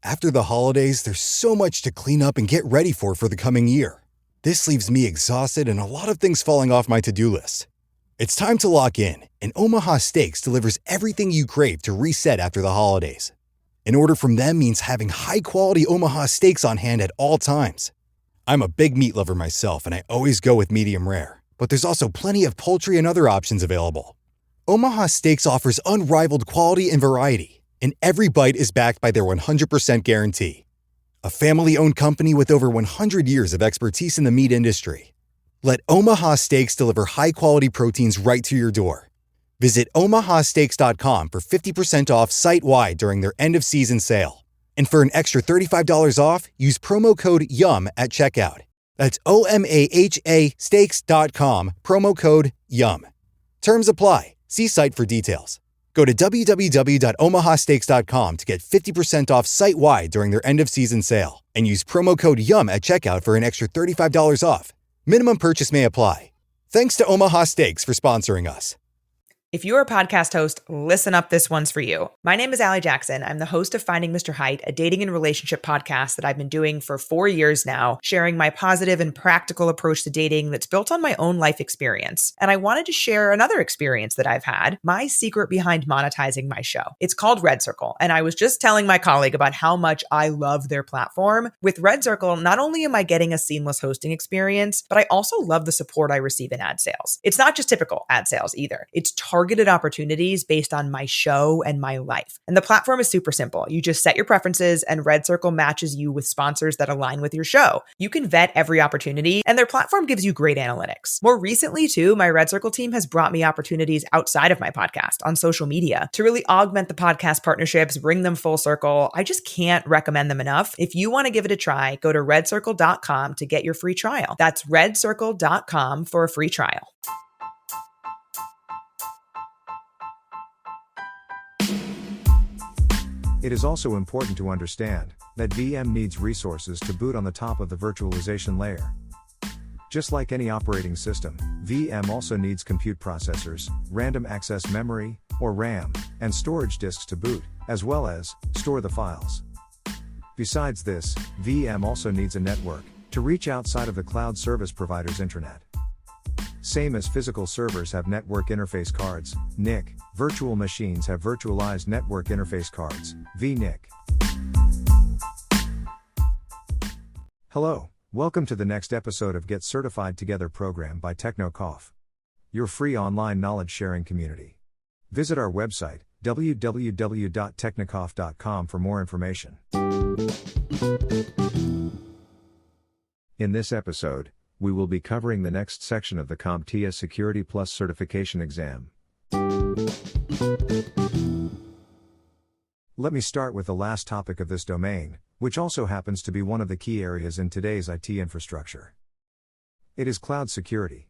After the holidays, there's so much to clean up and get ready for the coming year. This leaves me exhausted and a lot of things falling off my to-do list. It's time to lock in, and Omaha Steaks delivers everything you crave to reset after the holidays. An order from them means having high-quality Omaha steaks on hand at all times. I'm a big meat lover myself, and I always go with medium rare. But there's also plenty of poultry and other options available. Omaha Steaks offers unrivaled quality and variety, and every bite is backed by their 100% guarantee. A family-owned company with over 100 years of expertise in the meat industry. Let Omaha Steaks deliver high-quality proteins right to your door. Visit omahasteaks.com for 50% off site-wide during their end-of-season sale. And for an extra $35 off, use promo code YUM at checkout. That's OMAHA steaks.com, promo code YUM. Terms apply. See site for details. Go to www.omahasteaks.com to get 50% off site-wide during their end-of-season sale. And use promo code YUM at checkout for an extra $35 off. Minimum purchase may apply. Thanks to Omaha Steaks for sponsoring us. If you're a podcast host, listen up, this one's for you. My name is Allie Jackson. I'm the host of Finding Mr. Height, a dating and relationship podcast that I've been doing for 4 years now, sharing my positive and practical approach to dating that's built on my own life experience. And I wanted to share another experience that I've had, my secret behind monetizing my show. It's called Red Circle, and I was just telling my colleague about how much I love their platform. With Red Circle, not only am I getting a seamless hosting experience, but I also love the support I receive in ad sales. It's not just typical ad sales either. It's targeted opportunities based on my show and my life. And the platform is super simple. You just set your preferences and Red Circle matches you with sponsors that align with your show. You can vet every opportunity and their platform gives you great analytics. More recently too, my Red Circle team has brought me opportunities outside of my podcast on social media to really augment the podcast partnerships, bring them full circle. I just can't recommend them enough. If you want to give it a try, go to redcircle.com to get your free trial. That's redcircle.com for a free trial. It is also important to understand that VM needs resources to boot on the top of the virtualization layer. Just like any operating system, VM also needs compute processors, random access memory, or RAM, and storage disks to boot, as well as store the files. Besides this, VM also needs a network to reach outside of the cloud service provider's intranet. Same as physical servers have network interface cards, NIC, virtual machines have virtualized network interface cards, vNIC. Hello, welcome to the next episode of Get Certified Together program by TechnoCoff, your free online knowledge sharing community. Visit our website, www.technocoff.com for more information. In this episode, we will be covering the next section of the CompTIA Security Plus certification exam. Let me start with the last topic of this domain, which also happens to be one of the key areas in today's IT infrastructure. It is cloud security.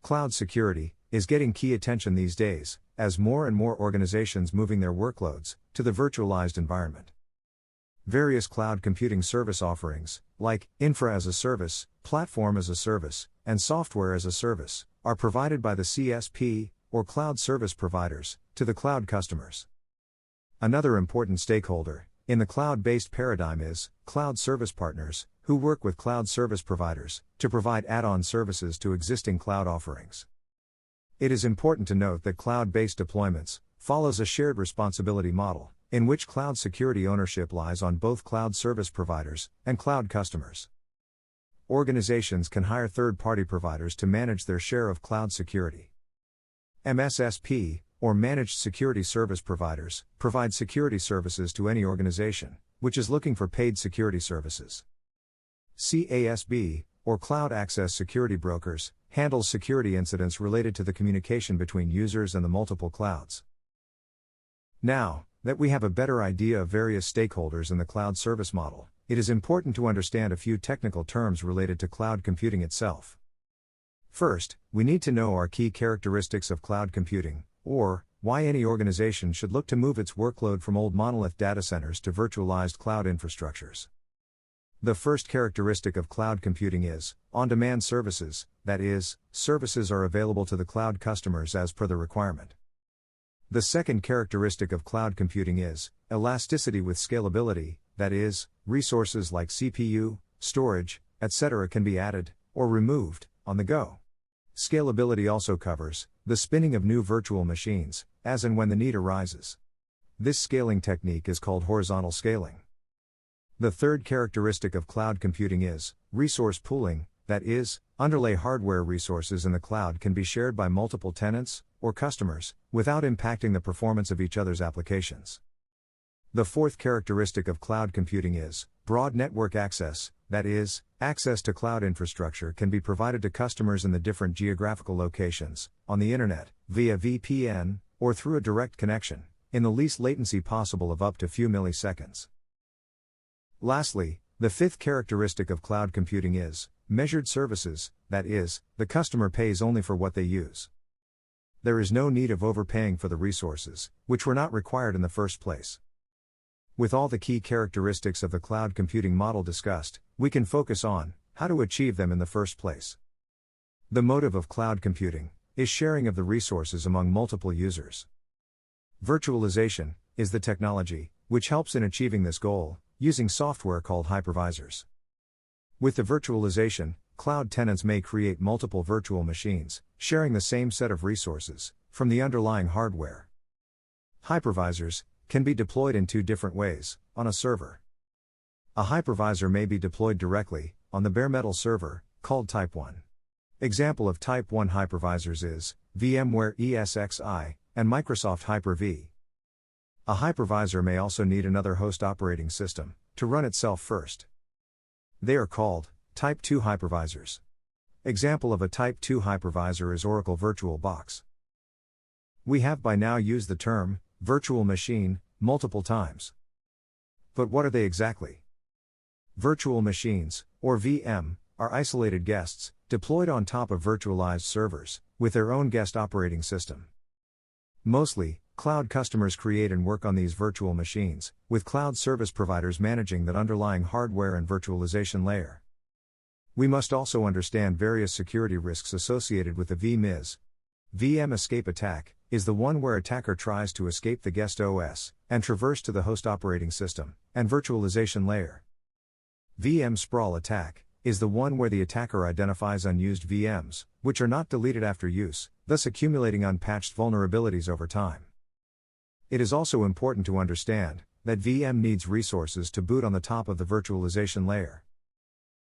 Cloud security is getting key attention these days, as more and more organizations moving their workloads to the virtualized environment. Various cloud computing service offerings, like Infra as a Service, Platform as a Service, and Software as a Service, are provided by the CSP, or cloud service providers, to the cloud customers. Another important stakeholder in the cloud-based paradigm is cloud service partners, who work with cloud service providers to provide add-on services to existing cloud offerings. It is important to note that cloud-based deployments follows a shared responsibility model, in which cloud security ownership lies on both cloud service providers and cloud customers. Organizations can hire third-party providers to manage their share of cloud security. MSSP, or Managed Security Service Providers, provide security services to any organization which is looking for paid security services. CASB, or Cloud Access Security Brokers, handles security incidents related to the communication between users and the multiple clouds. Now that we have a better idea of various stakeholders in the cloud service model, it is important to understand a few technical terms related to cloud computing itself. First, we need to know our key characteristics of cloud computing, or why any organization should look to move its workload from old monolith data centers to virtualized cloud infrastructures. The first characteristic of cloud computing is on-demand services, that is, services are available to the cloud customers as per the requirement. The second characteristic of cloud computing is elasticity with scalability, that is, resources like CPU, storage, etc. can be added, or removed, on the go. Scalability also covers the spinning of new virtual machines, as and when the need arises. This scaling technique is called horizontal scaling. The third characteristic of cloud computing is resource pooling, that is, underlay hardware resources in the cloud can be shared by multiple tenants, or customers, without impacting the performance of each other's applications. The fourth characteristic of cloud computing is broad network access, that is, access to cloud infrastructure can be provided to customers in the different geographical locations, on the internet, via VPN, or through a direct connection, in the least latency possible of up to few milliseconds. Lastly, the fifth characteristic of cloud computing is measured services, that is, the customer pays only for what they use. There is no need of overpaying for the resources, which were not required in the first place. With all the key characteristics of the cloud computing model discussed, we can focus on how to achieve them in the first place. The motive of cloud computing is sharing of the resources among multiple users. Virtualization is the technology which helps in achieving this goal, using software called hypervisors. With the virtualization, cloud tenants may create multiple virtual machines, sharing the same set of resources from the underlying hardware. Hypervisors can be deployed in two different ways, on a server. A hypervisor may be deployed directly on the bare metal server, called Type 1. Example of Type 1 hypervisors is VMware ESXi and Microsoft Hyper-V. A hypervisor may also need another host operating system to run itself first. They are called Type 2 hypervisors. Example of a Type 2 hypervisor is Oracle VirtualBox. We have by now used the term virtual machine multiple times. But what are they exactly? Virtual machines, or VM, are isolated guests deployed on top of virtualized servers with their own guest operating system. Mostly, cloud customers create and work on these virtual machines, with cloud service providers managing that underlying hardware and virtualization layer. We must also understand various security risks associated with the VMIS. VM escape attack is the one where attacker tries to escape the guest OS and traverse to the host operating system and virtualization layer. VM sprawl attack is the one where the attacker identifies unused VMs, which are not deleted after use, thus accumulating unpatched vulnerabilities over time. It is also important to understand that VM needs resources to boot on the top of the virtualization layer.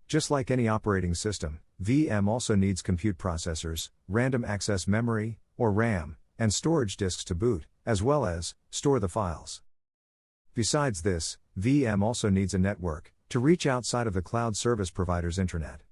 Just like any operating system, VM also needs compute processors, random access memory, or RAM, and storage disks to boot, as well as store the files. Besides this, VM also needs a network to reach outside of the cloud service provider's internet.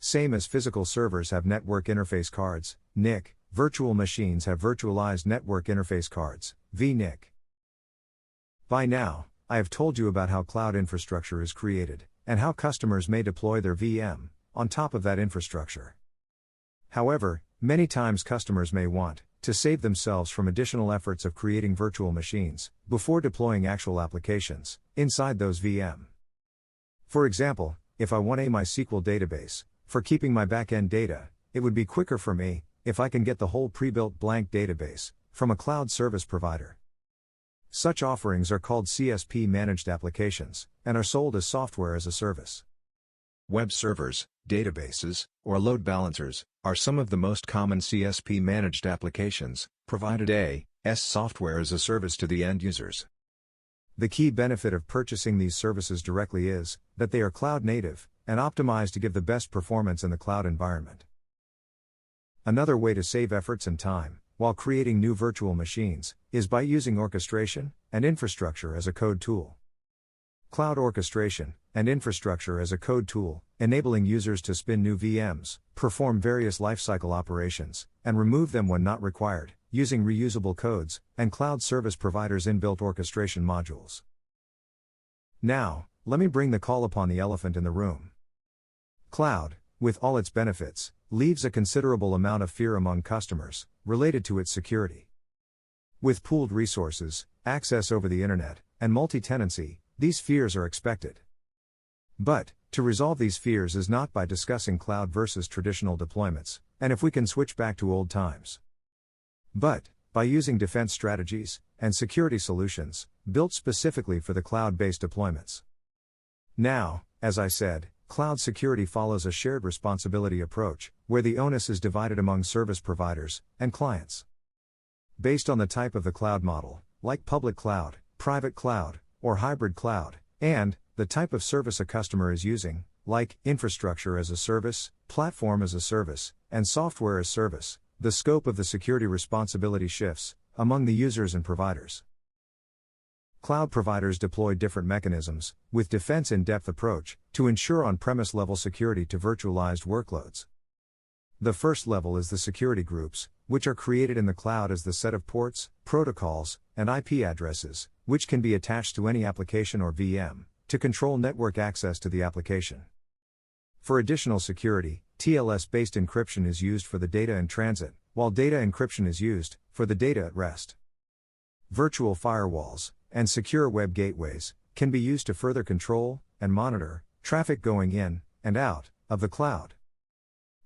Same as physical servers have network interface cards, NIC, virtual machines have virtualized network interface cards, vNIC. By now, I have told you about how cloud infrastructure is created, and how customers may deploy their VM on top of that infrastructure. However, many times customers may want to save themselves from additional efforts of creating virtual machines before deploying actual applications inside those VM. For example, if I want a MySQL database for keeping my backend data, it would be quicker for me if I can get the whole pre-built blank database from a cloud service provider. Such offerings are called CSP managed applications and are sold as software as a service. Web servers, databases, or load balancers are some of the most common CSP managed applications provided as software as a service to the end users. The key benefit of purchasing these services directly is that they are cloud native and optimized to give the best performance in the cloud environment. Another way to save efforts and time while creating new virtual machines is by using orchestration and infrastructure as a code tool. Cloud orchestration and infrastructure as a code tool, enabling users to spin new VMs, perform various lifecycle operations, and remove them when not required, using reusable codes and cloud service providers' inbuilt orchestration modules. Now, let me bring the call upon the elephant in the room. Cloud, with all its benefits, leaves a considerable amount of fear among customers related to its security. With pooled resources, access over the internet, and multi-tenancy, these fears are expected. But, to resolve these fears is not by discussing cloud versus traditional deployments, and if we can switch back to old times. But, by using defense strategies, and security solutions, built specifically for the cloud-based deployments. Now, as I said, cloud security follows a shared responsibility approach, where the onus is divided among service providers and clients. Based on the type of the cloud model, like public cloud, private cloud, or hybrid cloud, and the type of service a customer is using, like infrastructure as a service, platform as a service, and software as service, the scope of the security responsibility shifts among the users and providers. Cloud providers deploy different mechanisms, with defense in-depth approach, to ensure on-premise level security to virtualized workloads. The first level is the security groups, which are created in the cloud as the set of ports, protocols, and IP addresses, which can be attached to any application or VM, to control network access to the application. For additional security, TLS-based encryption is used for the data in transit, while data encryption is used for the data at rest. Virtual firewalls and secure web gateways can be used to further control and monitor traffic going in and out of the cloud.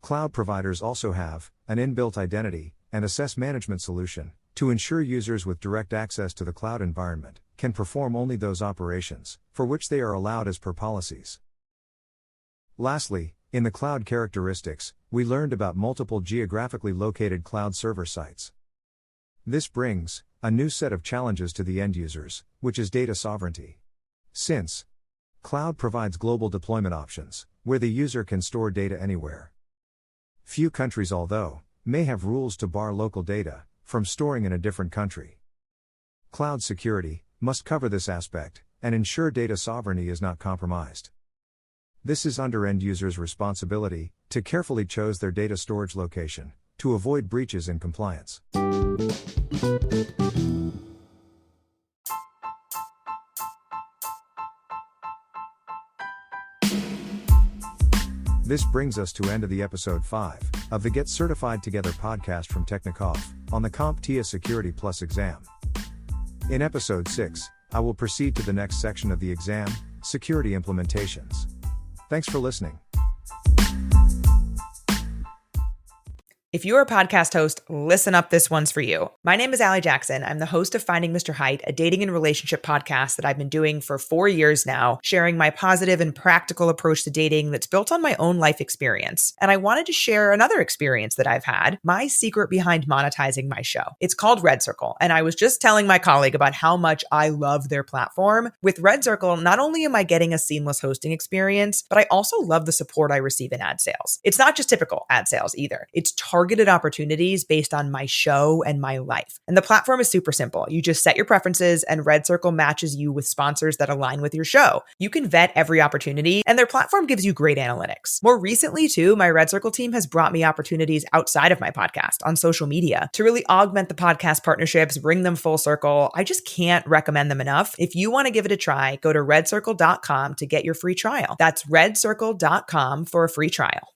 Cloud providers also have an inbuilt identity and access management solution to ensure users with direct access to the cloud environment can perform only those operations for which they are allowed as per policies. Lastly, in the cloud characteristics, we learned about multiple geographically located cloud server sites. This brings a new set of challenges to the end users, which is data sovereignty. Since cloud provides global deployment options, where the user can store data anywhere. Few countries, although, may have rules to bar local data from storing in a different country. Cloud security must cover this aspect and ensure data sovereignty is not compromised. This is under end users' responsibility to carefully choose their data storage location to avoid breaches in compliance. This brings us to end of the episode 5 of the Get Certified Together podcast from Technikov on the CompTIA Security Plus exam. In episode 6, I will proceed to the next section of the exam, security implementations. Thanks for listening. If you're a podcast host, listen up, this one's for you. My name is Allie Jackson. I'm the host of Finding Mr. Height, a dating and relationship podcast that I've been doing for 4 years now, sharing my positive and practical approach to dating that's built on my own life experience. And I wanted to share another experience that I've had, my secret behind monetizing my show. It's called Red Circle, and I was just telling my colleague about how much I love their platform. With Red Circle, not only am I getting a seamless hosting experience, but I also love the support I receive in ad sales. It's not just typical ad sales either. It's targeted opportunities based on my show and my life. And the platform is super simple. You just set your preferences and Red Circle matches you with sponsors that align with your show. You can vet every opportunity and their platform gives you great analytics. More recently too, my Red Circle team has brought me opportunities outside of my podcast on social media to really augment the podcast partnerships, bring them full circle. I just can't recommend them enough. If you want to give it a try, go to redcircle.com to get your free trial. That's redcircle.com for a free trial.